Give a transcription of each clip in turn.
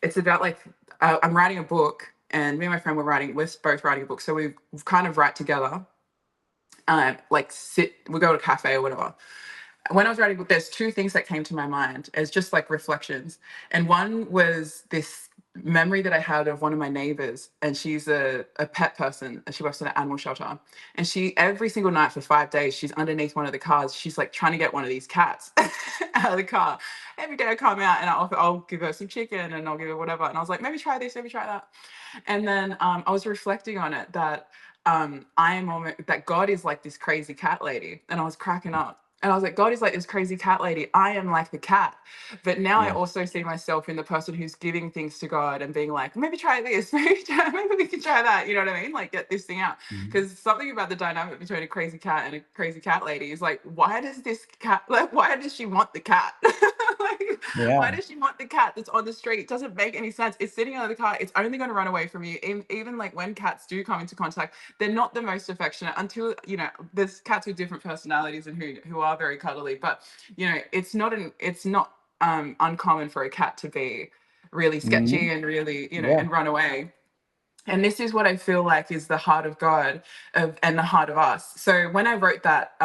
it's about like I'm writing a book, and me and my friend we're both writing a book, so we kind of write together. Like we go to a cafe or whatever. When I was writing a book, there's two things that came to my mind as just like reflections, and one was this memory that I had of one of my neighbors, and she's a pet person, and she works at an animal shelter, and she every single night for 5 days she's underneath one of the cars, she's like trying to get one of these cats out of the car. Every day I come out and I'll give her some chicken and I'll give her whatever, and I was like, maybe try this, maybe try that. And then I was reflecting on it that I am almost that God is like this crazy cat lady, and I was cracking up. And I was like, God is like this crazy cat lady. I am like the cat. But now I Yeah. also see myself in the person who's giving things to God and being like, maybe try this, maybe we can try that. You know what I mean? Like, get this thing out. Mhm. Because something about the dynamic between a crazy cat and a crazy cat lady is like, why does this cat, like, why does she want the cat? Like, why Yeah. does she want the cat that's on the street? It doesn't make any sense. It's sitting under the car. It's only going to run away from you. Even like when cats do come into contact, they're not the most affectionate until, there's cats with different personalities and who are very cuddly, but it's not uncommon for a cat to be really sketchy Mhm. and really, Yeah. and run away. And this is what I feel like is the heart of God and the heart of us. So when I wrote that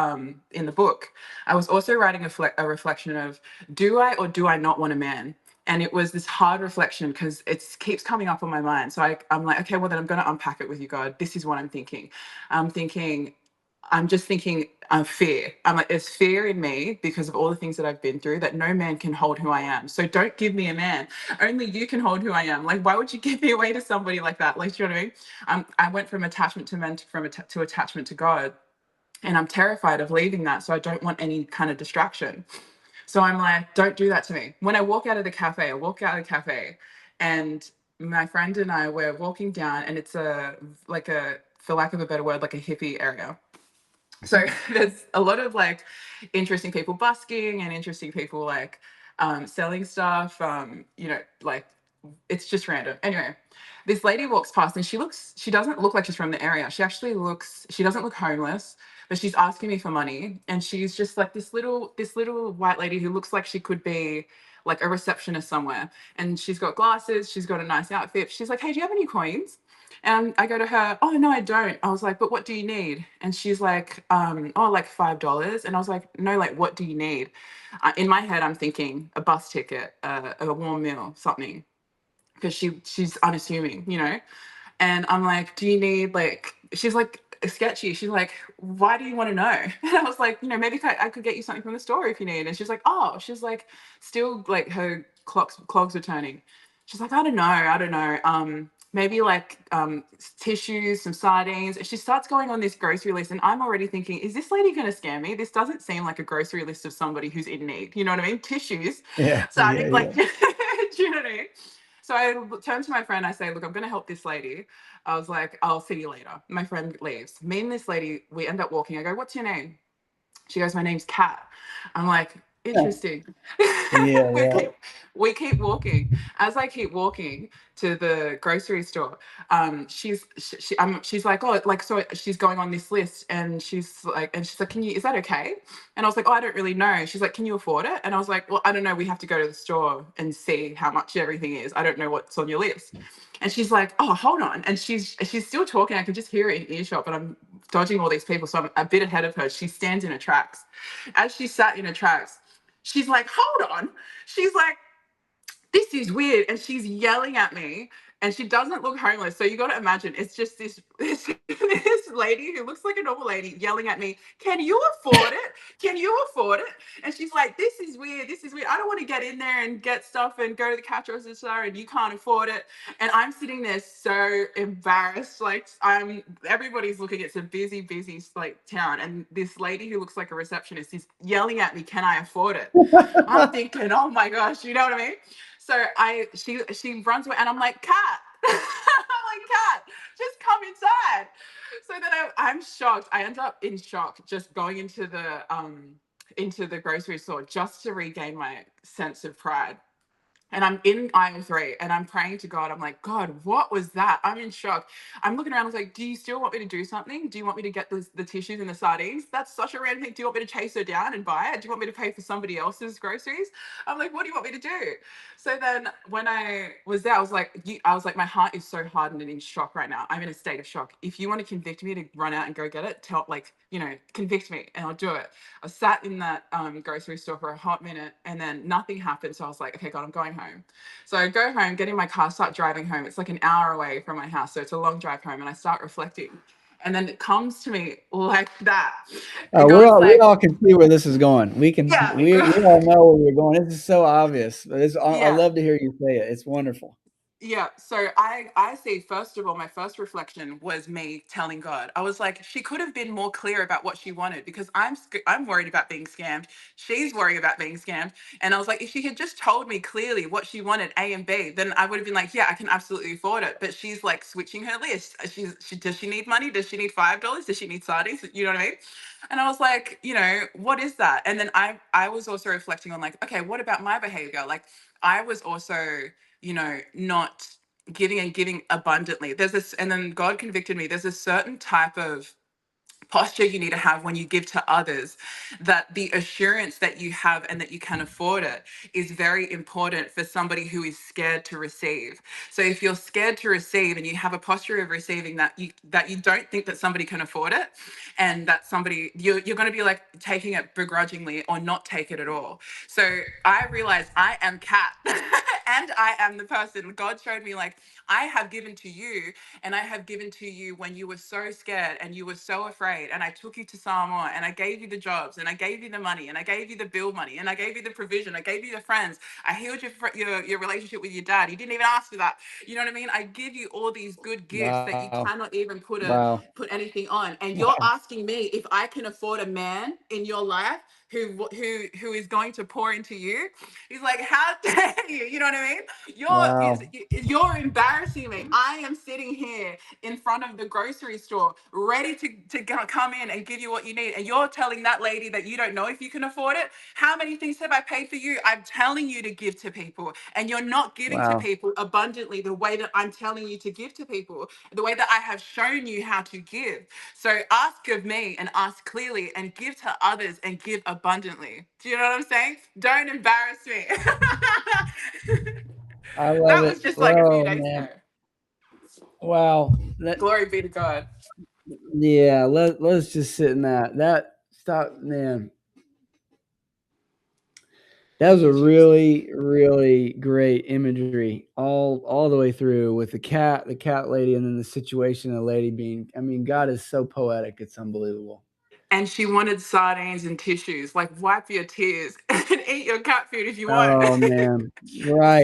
in the book, I was also writing a reflection of, do I or do I not want a man? And it was this hard reflection because it keeps coming up on my mind. So I'm like, okay, well then I'm going to unpack it with you, God. This is what I'm thinking. I'm thinking, I'm just thinking fear. I'm like, there's fear in me because of all the things that I've been through, that no man can hold who I am. So don't give me a man. Only you can hold who I am. Like, why would you give me away to somebody like that? Like, you know what I mean? I went from attachment to men to attachment to God. And I'm terrified of leaving that. So I don't want any kind of distraction. So I'm like, don't do that to me. When I walk out of the cafe, and my friend and I were walking down, and it's for lack of a better word, like a hippie area. So there's a lot of like interesting people busking and interesting people like selling stuff. Like it's just random. Anyway, this lady walks past, and she doesn't look like she's from the area. She doesn't look homeless, but she's asking me for money. And she's just like this little white lady who looks like she could be like a receptionist somewhere. And she's got glasses, she's got a nice outfit. She's like, hey, do you have any coins? And I go to her, oh, no, I don't. I was like, but what do you need? And she's like, oh, like $5. And I was like, no, like, what do you need? In my head, I'm thinking a bus ticket, a warm meal, something, because she's unassuming. And I'm like, do you need like, she's like sketchy. She's like, why do you want to know? And I was like, maybe I could get you something from the store if you need. And she's like, oh, she's like, still like her clogs are turning. She's like, I don't know. Maybe like tissues, some sardines. She starts going on this grocery list, and I'm already thinking, is this lady going to scam me? This doesn't seem like a grocery list of somebody who's in need. You know what I mean? Tissues, Yeah. Yeah. sardines, like, Yeah. do you know what I mean? So I turn to my friend. I say, look, I'm going to help this lady. I was like, I'll see you later. My friend leaves. Me and this lady, we end up walking. I go, what's your name? She goes, my name's Kat. I'm like, interesting. Yeah. we Yeah. keep we keep walking. As I keep walking to the grocery store, she's like, oh, like, so she's going on this list, and she's like, is that okay? And I was like, oh, I don't really know. She's like, can you afford it? And I was like, well, I don't know. We have to go to the store and see how much everything is. I don't know what's on your list. And she's like, oh, hold on. And she's still talking. I can just hear it in earshot, but I'm dodging all these people. So I'm a bit ahead of her. She stands in her tracks. As she sat in her tracks, she's like, hold on. She's like, this is weird. And she's yelling at me. And she doesn't look homeless. So you got to imagine, it's just this lady who looks like a normal lady yelling at me, can you afford it? Can you afford it? And she's like, this is weird. This is weird. I don't want to get in there and get stuff and go to the cash register, and you can't afford it. And I'm sitting there so embarrassed. Like, everybody's looking. It's a busy, busy like town. And this lady who looks like a receptionist is yelling at me, can I afford it? I'm thinking, oh my gosh, you know what I mean? So she runs away, and I'm like, Kat. I'm like, Kat, just come inside. So then I'm shocked. I end up in shock, just going into the grocery store just to regain my sense of pride. And I'm in aisle 3 and I'm praying to God. I'm like, God, what was that? I'm in shock. I'm looking around. I was like, do you still want me to do something? Do you want me to get the tissues and the sardines? That's such a random thing. Do you want me to chase her down and buy it? Do you want me to pay for somebody else's groceries? I'm like, what do you want me to do? So then when I was there, I was like, my heart is so hardened and in shock right now. I'm in a state of shock. If you want to convict me to run out and go get it, convict me and I'll do it. I sat in that grocery store for a hot minute and then nothing happened. So I was like, okay, God, I'm going home. So I go home, get in my car, start driving home. It's like an hour away from my house. So it's a long drive home. And I start reflecting. And then it comes to me like that. It goes We like, all can see where this is going. yeah, We all know where you're going. This is so obvious. But I yeah. love to hear you say it. It's wonderful. Yeah, so I see, first of all, my first reflection was me telling God. I was like, she could have been more clear about what she wanted, because I'm worried about being scammed. She's worried about being scammed. And I was like, if she had just told me clearly what she wanted, A and B, then I would have been like, yeah, I can absolutely afford it. But she's like switching her list. Does she need money? Does she need $5? Does she need sardines? You know what I mean? And I was like, what is that? And then I was also reflecting on like, okay, what about my behavior? Like, I was also, not giving and giving abundantly. There's this, and then God convicted me. There's a certain type of posture you need to have when you give to others, that the assurance that you have and that you can afford it is very important for somebody who is scared to receive. So if you're scared to receive and you have a posture of receiving, that you don't think that somebody can afford it, and that you're going to be like taking it begrudgingly or not take it at all. So I realized I am Kat and I am the person God showed me, like, I have given to you, and I have given to you when you were so scared and you were so afraid, and I took you to Samoa and I gave you the jobs and I gave you the money and I gave you the bill money and I gave you the provision, I gave you the friends, I healed your relationship with your dad. You didn't even ask for that. You know what I mean? I give you all these good gifts that you Wow. cannot even Wow. put anything on, and you're asking me if I can afford a man in your life who is going to pour into you. He's like, how dare you? You know what I mean? Wow. You're embarrassing me. I am sitting here in front of the grocery store, ready to come in and give you what you need, and you're telling that lady that you don't know if you can afford it. How many things have I paid for you? I'm telling you to give to people, and you're not giving to Wow. people abundantly the way that I'm telling you to give to people, the way that I have shown you how to give. So ask of me and ask clearly, and give to others and give abundantly. Do you know what I'm saying? Don't embarrass me. I love That was it. just like a few Oh days ago. man. Wow. Glory be to God. Yeah, let's just sit in that. Stop, man. That Thank was you, a Jesus. really, really great imagery all the way through, with the cat lady, and then the situation of the lady being. I mean, God is so poetic. It's unbelievable. And she wanted sardines and tissues. Like, wipe your tears and eat your cat food if you want. Oh man. Right. See,